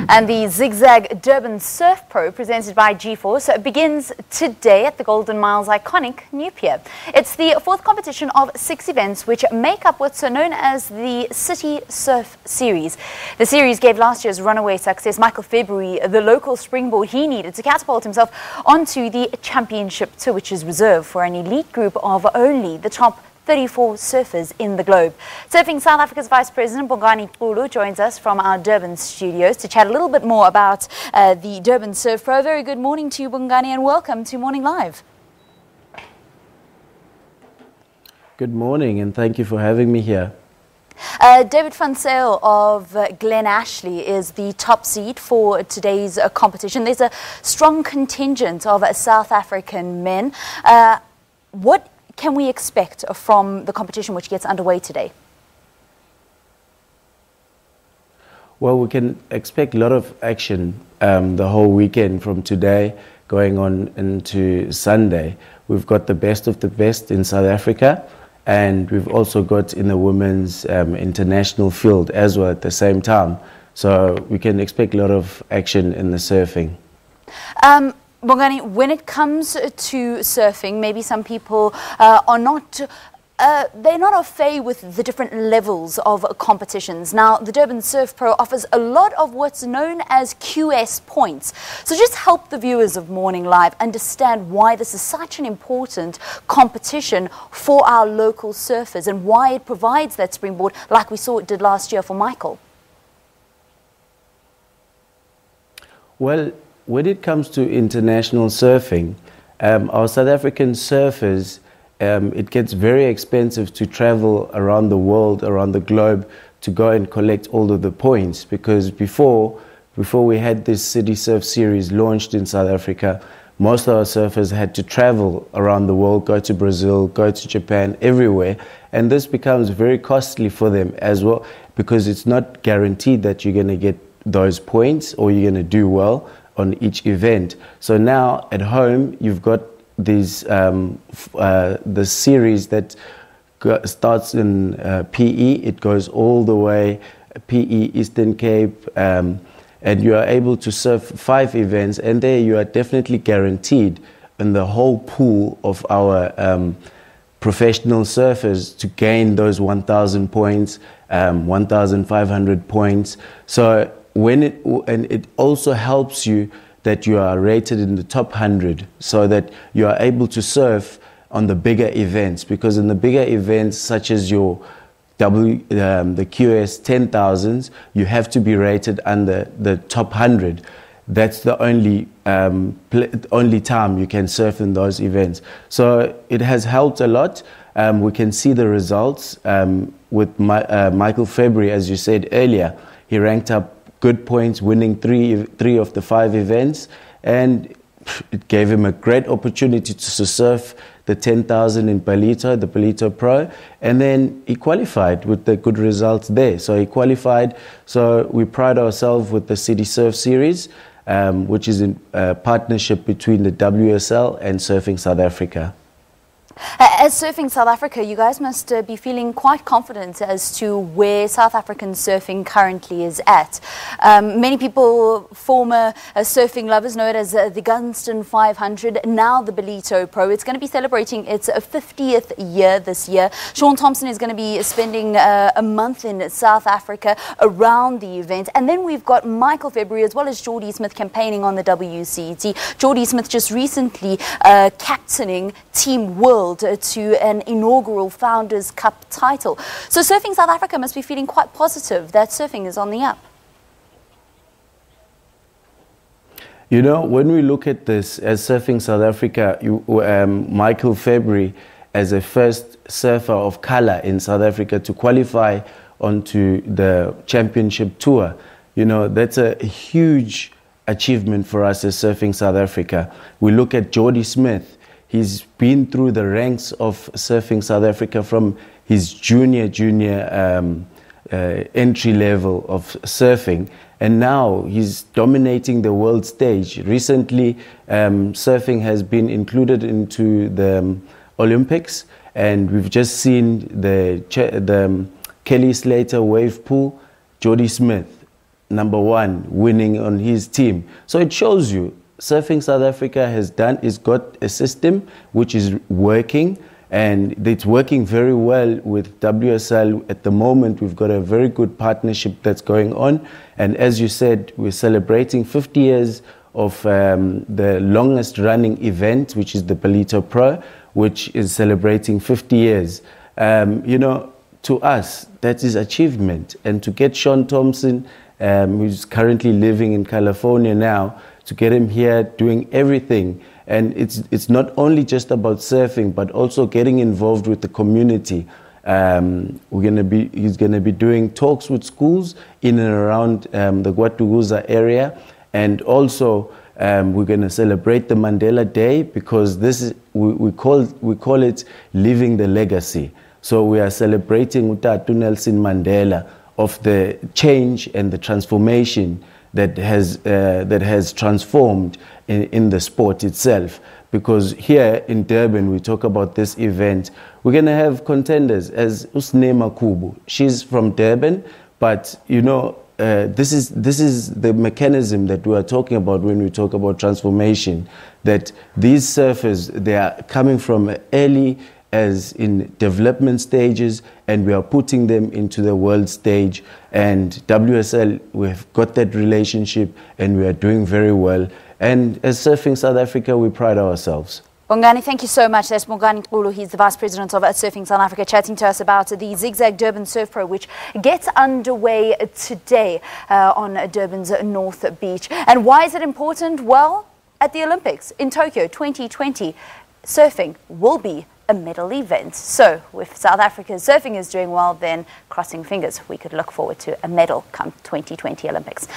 And the Zigzag Durban Surf Pro, presented by G-Force, begins today at the Golden Mile's iconic new pier. It's the fourth competition of 6 events which make up what's known as the City Surf Series. The series gave last year's runaway success Michael February the local springboard he needed to catapult himself onto the championship tour, which is reserved for an elite group of only the top 34 surfers in the globe. Surfing South Africa's Vice President Bongani Xulu joins us from our Durban Studios to chat a little bit more about the Durban Surf Pro. Very good morning to you, Bongani, and welcome to Morning Live. Good morning, and thank you for having me here. David Van Sale of Glen Ashley is the top seed for today's competition. There's a strong contingent of South African men. What can we expect from the competition which gets underway today? Well, we can expect a lot of action the whole weekend from today going on into Sunday. We've got the best of the best in South Africa, and we've also got in the women's international field as well at the same time. So we can expect a lot of action in the surfing. Bongani, when it comes to surfing, maybe some people are not, they're not au fait with the different levels of competitions. Now, the Durban Surf Pro offers a lot of what's known as QS points. So just help the viewers of Morning Live understand why this is such an important competition for our local surfers and why it provides that springboard like we saw it did last year for Michael. Well, when it comes to international surfing, our South African surfers, it gets very expensive to travel around the world, around the globe, to go and collect all of the points. Because before we had this City Surf Series launched in South Africa, most of our surfers had to travel around the world, go to Brazil, go to Japan, everywhere. And this becomes very costly for them as well, because it's not guaranteed that you're going to get those points or you're going to do well on each event. So now at home you've got these the series that starts in PE. It goes all the way PE Eastern Cape, and you are able to surf 5 events, and there you are definitely guaranteed in the whole pool of our professional surfers to gain those 1,000 points, 1,500 points. So it also helps you that you are rated in the top 100, so that you are able to surf on the bigger events, because in the bigger events such as your the QS 10,000s, you have to be rated under the top 100. That's the only time you can surf in those events. So it has helped a lot. We can see the results with Michael February, as you said earlier. He ranked up good points, winning three of the 5 events, and it gave him a great opportunity to surf the 10,000 in Palito, the Palito Pro, and then he qualified with the good results there. So he qualified. So we pride ourselves with the City Surf Series, which is in partnership between the WSL and Surfing South Africa. As Surfing South Africa, you guys must be feeling quite confident as to where South African surfing currently is at. Many people, former surfing lovers, know it as the Gunston 500, now the Palito Pro. It's going to be celebrating its 50th year this year. Sean Thompson is going to be spending a month in South Africa around the event. And then we've got Michael February as well as Geordie Smith campaigning on the WCT. Geordie Smith just recently captaining Team World to an inaugural Founders Cup title. So Surfing South Africa must be feeling quite positive that surfing is on the up. You know, when we look at this as Surfing South Africa, Michael February as a first surfer of color in South Africa to qualify onto the championship tour, you know, that's a huge achievement for us as Surfing South Africa. We look at Geordie Smith. He's been through the ranks of Surfing South Africa from his junior entry level of surfing, and now he's dominating the world stage. Recently, surfing has been included into the Olympics, and we've just seen the Kelly Slater wave pool, Geordie Smith #1 winning on his team. So it shows you Surfing South Africa has got a system which is working, and it's working very well with WSL. At the moment, we've got a very good partnership that's going on. And as you said, we're celebrating 50 years of the longest running event, which is the Palito Pro, which is celebrating 50 years. You know, to us, that is achievement. And to get Sean Thompson, who's currently living in California now, to get him here doing everything. And it's not only just about surfing, but also getting involved with the community. He's gonna be doing talks with schools in and around the KwaZulu-Natal area, and also we're gonna celebrate the Mandela Day, because we call it living the legacy. So we are celebrating Utatu Nelson Mandela of the change and the transformation that has transformed in the sport itself. Because here in Durban, we talk about this event, we're going to have contenders as Usnema Kubu. She's from Durban, but you know, this is the mechanism that we are talking about when we talk about transformation, that these surfers, they are coming from early as in development stages, and we are putting them into the world stage. And WSL, we've got that relationship, and we are doing very well. And as Surfing South Africa, we pride ourselves. Bongani, thank you so much. That's Bongani Xulu. He's the Vice President of Surfing South Africa, chatting to us about the Zigzag Durban Surf Pro, which gets underway today on Durban's North Beach. And why is it important? Well, at the Olympics in Tokyo 2020, surfing will be a medal event. So if South Africa's surfing is doing well, then crossing fingers, we could look forward to a medal come 2020 Olympics.